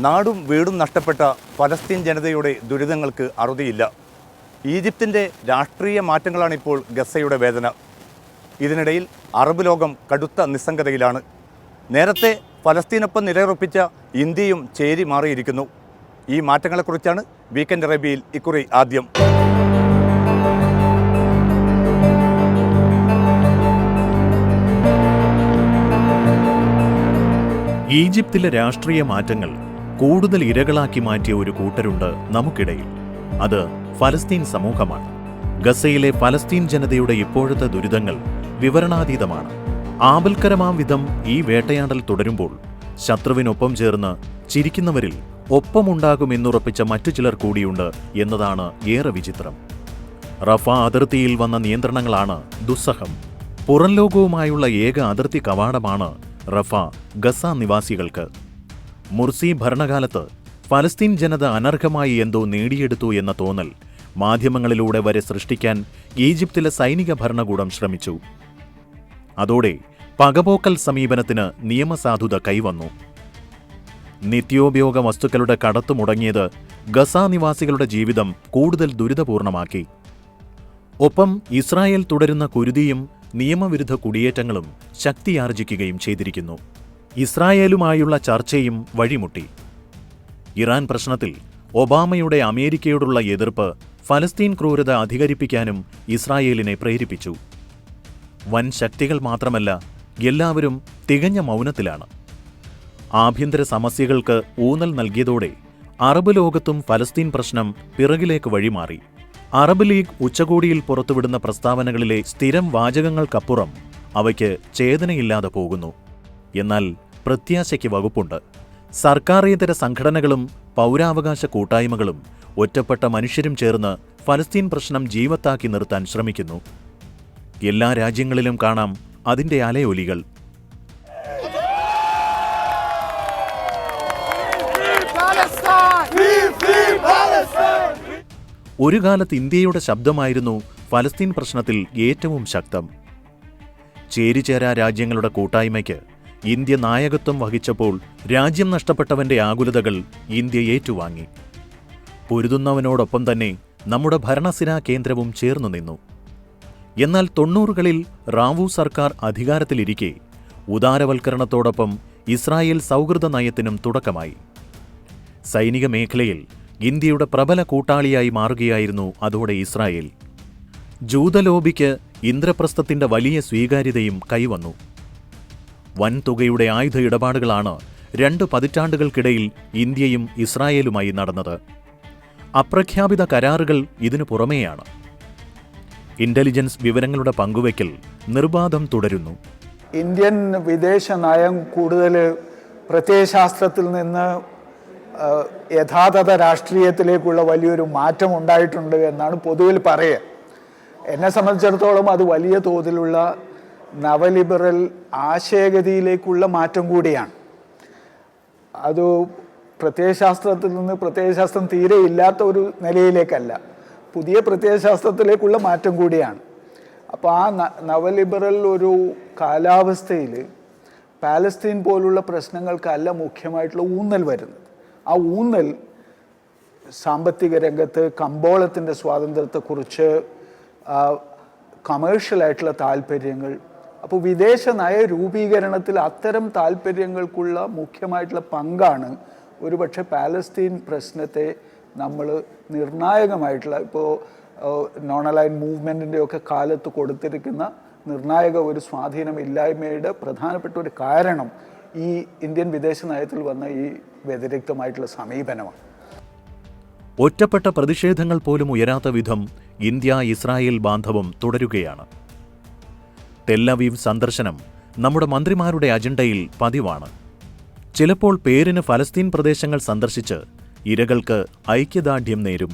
നാടും വീടും നഷ്ടപ്പെട്ട ഫലസ്തീൻ ജനതയുടെ ദുരിതങ്ങൾക്ക് അറുതിയില്ല. ഈജിപ്തിൻ്റെ രാഷ്ട്രീയ മാറ്റങ്ങളാണിപ്പോൾ ഗസയുടെ വേദന. ഇതിനിടയിൽ അറബ് ലോകം കടുത്ത നിസ്സംഗതയിലാണ്. നേരത്തെ ഫലസ്തീനൊപ്പം നിലയുറപ്പിച്ച ഇന്ത്യയും ചേരി മാറിയിരിക്കുന്നു. ഈ മാറ്റങ്ങളെക്കുറിച്ചാണ് വീക്കെൻഡ് അറേബ്യയിൽ ഇക്കുറി ആദ്യം. ഈജിപ്തിലെ രാഷ്ട്രീയ മാറ്റങ്ങൾ കൂടുതൽ ഇരകളാക്കി മാറ്റിയ ഒരു കൂട്ടരുണ്ട് നമുക്കിടയിൽ. അത് ഫലസ്തീൻ സമൂഹമാണ്. ഗസയിലെ ഫലസ്തീൻ ജനതയുടെ ഇപ്പോഴത്തെ ദുരിതങ്ങൾ വിവരണാതീതമാണ്. ആപൽക്കരമാം വിധം ഈ വേട്ടയാടൽ തുടരുമ്പോൾ ശത്രുവിനൊപ്പം ചേർന്ന് ചിരിക്കുന്നവരിൽ ഒപ്പമുണ്ടാകുമെന്നുറപ്പിച്ച മറ്റു ചിലർ കൂടിയുണ്ട് എന്നതാണ് ഏറെ വിചിത്രം. റഫ അതിർത്തിയിൽ വന്ന നിയന്ത്രണങ്ങളാണ് ദുസ്സഹം. പുറം ലോകവുമായുള്ള ഏക അതിർത്തി കവാടമാണ് റഫ ഗസ നിവാസികൾക്ക്. മുർസി ഭരണകാലത്ത് ഫലസ്തീൻ ജനത അനർഹമായി എന്തോ നേടിയെടുത്തു എന്ന തോന്നൽ മാധ്യമങ്ങളിലൂടെ വരെ സൃഷ്ടിക്കാൻ ഈജിപ്തിലെ സൈനിക ഭരണകൂടം ശ്രമിച്ചു. അതോടെ പകപോക്കൽ സമീപനത്തിന് നിയമസാധുത കൈവന്നു. നിത്യോപയോഗ വസ്തുക്കളുടെ കടത്തു മുടങ്ങിയത് ഗസ നിവാസികളുടെ ജീവിതം കൂടുതൽ ദുരിതപൂർണമാക്കി. ഒപ്പം ഇസ്രായേൽ തുടരുന്ന കുരുതിയും നിയമവിരുദ്ധ കുടിയേറ്റങ്ങളും ശക്തിയാർജിക്കുകയും ചെയ്തിരിക്കുന്നു. ഇസ്രായേലുമായുള്ള ചർച്ചയും വഴിമുട്ടി. ഇറാൻ പ്രശ്നത്തിൽ ഒബാമയുടെ അമേരിക്കയോടുള്ള എതിർപ്പ് ഫലസ്തീൻ ക്രൂരത അധികരിപ്പിക്കാനും ഇസ്രായേലിനെ പ്രേരിപ്പിച്ചു. വൻ ശക്തികൾ മാത്രമല്ല, എല്ലാവരും തികഞ്ഞ മൗനത്തിലാണ്. ആഭ്യന്തര സമസ്യകൾക്ക് ഊന്നൽ നൽകിയതോടെ അറബ് ലോകത്തും ഫലസ്തീൻ പ്രശ്നം പിറകിലേക്ക് വഴിമാറി. അറബ് ലീഗ് ഉച്ചകോടിയിൽ പുറത്തുവിടുന്ന പ്രസ്താവനകളിലെ സ്ഥിരം വാചകങ്ങൾക്കപ്പുറം അവയ്ക്ക് ചേതനയില്ലാതെ പോകുന്നു. എന്നാൽ പ്രത്യാശയ്ക്ക് വകുപ്പുണ്ട്. സർക്കാരേതര സംഘടനകളും പൗരാവകാശ കൂട്ടായ്മകളും ഒറ്റപ്പെട്ട മനുഷ്യരും ചേർന്ന് ഫലസ്തീൻ പ്രശ്നം ജീവത്താക്കി നിർത്താൻ ശ്രമിക്കുന്നു. എല്ലാ രാജ്യങ്ങളിലും കാണാം അതിൻ്റെ അലയൊലികൾ. ഒരു കാലത്ത് ഇന്ത്യയുടെ ശബ്ദമായിരുന്നു ഫലസ്തീൻ പ്രശ്നത്തിൽ ഏറ്റവും ശക്തം. ചേരിചേരാ രാജ്യങ്ങളുടെ കൂട്ടായ്മയ്ക്ക് ഇന്ത്യ നായകത്വം വഹിച്ചപ്പോൾ രാജ്യം നഷ്ടപ്പെട്ടവന്റെ ആകുലതകൾ ഇന്ത്യ ഏറ്റുവാങ്ങി. പൊരുതുന്നവനോടൊപ്പം തന്നെ നമ്മുടെ ഭരണസിരാ കേന്ദ്രവും ചേർന്നു നിന്നു. എന്നാൽ 90കളിൽ റാവു സർക്കാർ അധികാരത്തിലിരിക്കെ ഉദാരവൽക്കരണത്തോടൊപ്പം ഇസ്രായേൽ സൗഹൃദ നയത്തിനും തുടക്കമായി. സൈനിക മേഖലയിൽ ഇന്ത്യയുടെ പ്രബല കൂട്ടാളിയായി മാറുകയായിരുന്നു അതോടെ ഇസ്രായേൽ. ജൂതലോബിക്ക് ഇന്ദ്രപ്രസ്ഥത്തിന്റെ വലിയ സ്വീകാര്യതയും കൈവന്നു. വൻതുകയുടെ ആയുധ ഇടപാടുകളാണ് 2 പതിറ്റാണ്ടുകൾക്കിടയിൽ ഇന്ത്യയും ഇസ്രായേലുമായി നടന്നത്. അപ്രഖ്യാപിത കരാറുകൾ ഇതിനു പുറമേയാണ്. ഇന്റലിജൻസ് വിവരങ്ങളുടെ പങ്കുവയ്ക്കൽ നിർബാധം തുടരുന്നു. ഇന്ത്യൻ വിദേശ നയം കൂടുതൽ പ്രത്യയശാസ്ത്രത്തിൽ നിന്ന് യഥാർത്ഥ രാഷ്ട്രീയത്തിലേക്കുള്ള വലിയൊരു മാറ്റം ഉണ്ടായിട്ടുണ്ട് എന്നാണ് പൊതുവിൽ പറയുക. എന്നെ സംബന്ധിച്ചിടത്തോളം അത് വലിയ തോതിലുള്ള നവലിബറൽ ആശയഗതിയിലേക്കുള്ള മാറ്റം കൂടിയാണ്. അത് പ്രത്യയശാസ്ത്രത്തിൽ നിന്ന് പ്രത്യയശാസ്ത്രം തീരെ ഇല്ലാത്ത ഒരു നിലയിലേക്കല്ല, പുതിയ പ്രത്യയശാസ്ത്രത്തിലേക്കുള്ള മാറ്റം കൂടിയാണ്. അപ്പോൾ ആ നവലിബറൽ ഒരു കാലാവസ്ഥയിൽ പാലസ്തീൻ പോലുള്ള പ്രശ്നങ്ങൾക്കല്ല മുഖ്യമായിട്ടുള്ള ഊന്നൽ വരുന്നത്. ആ ഊന്നൽ സാമ്പത്തിക രംഗത്ത് കമ്പോളത്തിൻ്റെ സ്വാതന്ത്ര്യത്തെക്കുറിച്ച്, കമേഴ്ഷ്യലായിട്ടുള്ള താല്പര്യങ്ങൾ. അപ്പോൾ വിദേശ നയ രൂപീകരണത്തിൽ അത്തരം താല്പര്യങ്ങൾക്കുള്ള മുഖ്യമായിട്ടുള്ള പങ്കാണ് ഒരുപക്ഷെ പാലസ്തീൻ പ്രശ്നത്തെ നമ്മൾ നിർണായകമായിട്ടുള്ള, ഇപ്പോൾ നോൺ അലൈൻ മൂവ്മെൻറ്റിൻ്റെ ഒക്കെ കാലത്ത് കൊടുത്തിരിക്കുന്ന നിർണായക ഒരു സ്വാധീനമില്ലായ്മയുടെ പ്രധാനപ്പെട്ട ഒരു കാരണം ഈ ഇന്ത്യൻ വിദേശ നയത്തിൽ വന്ന ഈ വ്യതിരിക്തമായിട്ടുള്ള സമീപനമാണ്. ഒറ്റപ്പെട്ട പ്രതിഷേധങ്ങൾ പോലും ഉയരാത്ത വിധം ഇന്ത്യ ഇസ്രായേൽ ബാന്ധവം തുടരുകയാണ്. ടെല്ലവീവ് സന്ദർശനം നമ്മുടെ മന്ത്രിമാരുടെ അജണ്ടയിൽ പതിവാണ്. ചിലപ്പോൾ പേരിന് ഫലസ്തീൻ പ്രദേശങ്ങൾ സന്ദർശിച്ച് ഇരകൾക്ക് ഐക്യദാർഢ്യം നേരും.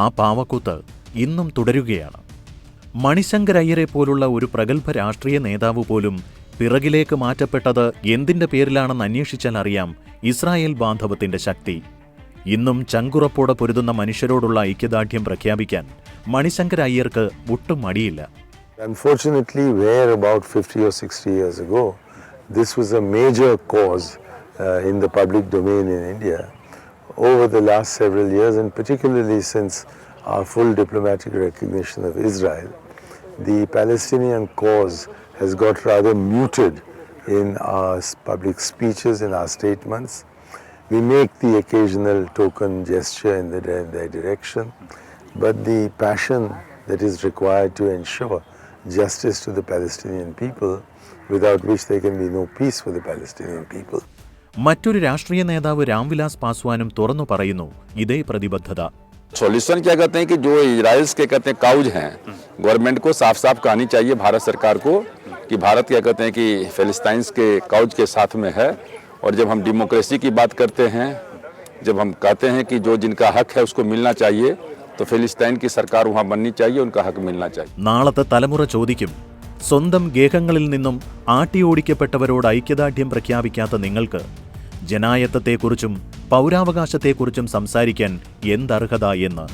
ആ പാവക്കൂത്ത് ഇന്നും തുടരുകയാണ്. മണിശങ്കർ അയ്യരെ പോലുള്ള ഒരു പ്രഗത്ഭ രാഷ്ട്രീയ നേതാവ് പോലും പിറകിലേക്ക് മാറ്റപ്പെട്ടത് എന്തിന്റെ പേരിലാണെന്ന് അന്വേഷിച്ചാൽ അറിയാം ഇസ്രായേൽ ബാന്ധവത്തിന്റെ ശക്തി. ഇന്നും ചങ്കുറപ്പോടെ പൊരുതുന്ന മനുഷ്യരോടുള്ള ഐക്യദാർഢ്യം പ്രഖ്യാപിക്കാൻ മണിശങ്കർ അയ്യർക്ക് ഒട്ടും മടിയില്ല. Unfortunately, where about 50 or 60 years ago, this was a major cause in the public domain in India over the last several years, and particularly since our full diplomatic recognition of Israel, the Palestinian cause has got rather muted in our public speeches, in our statements. We make the occasional token gesture in their direction, but the passion that is required to ensure justice to the Palestinian people, without which there can be no peace for the Palestinian people. മറ്റൊരു രാഷ്ട്രീയ നേതാവ് രാംവിലാസ് പാസ്വാനും തുറന്നു പറയുന്നു ഇതേ പ്രതിബദ്ധത. Solution क्या कहते हैं कि जो इजराइल्स के कहते हैं काउज हैं, गवर्नमेंट को साफ साफ कहनी चाहिए भारत सरकार को कि भारत क्या कहते हैं कि फिलिस्तीन्स के काउज के साथ में है। और जब हम डेमोक्रेसी की बात करते हैं, जब हम कहते हैं कि जो जिनका हक है उसको मिलना चाहिए, तो फिलिस्तीन की सरकार वहाँ बननी चाहिए, उनका हक मिलना चाहिए. നാളത്തെ തലമുറ ചോദിക്കും, സ്വന്തം ഗേഹങ്ങളിൽ നിന്നും ആട്ടിയോടിക്കപ്പെട്ടവരോട് ഐക്യദാർഢ്യം പ്രഖ്യാപിക്കാത്ത നിങ്ങൾക്ക് ജനായത്തത്തെക്കുറിച്ചും പൗരാവകാശത്തെക്കുറിച്ചും സംസാരിക്കാൻ എന്തർഹത എന്ന്.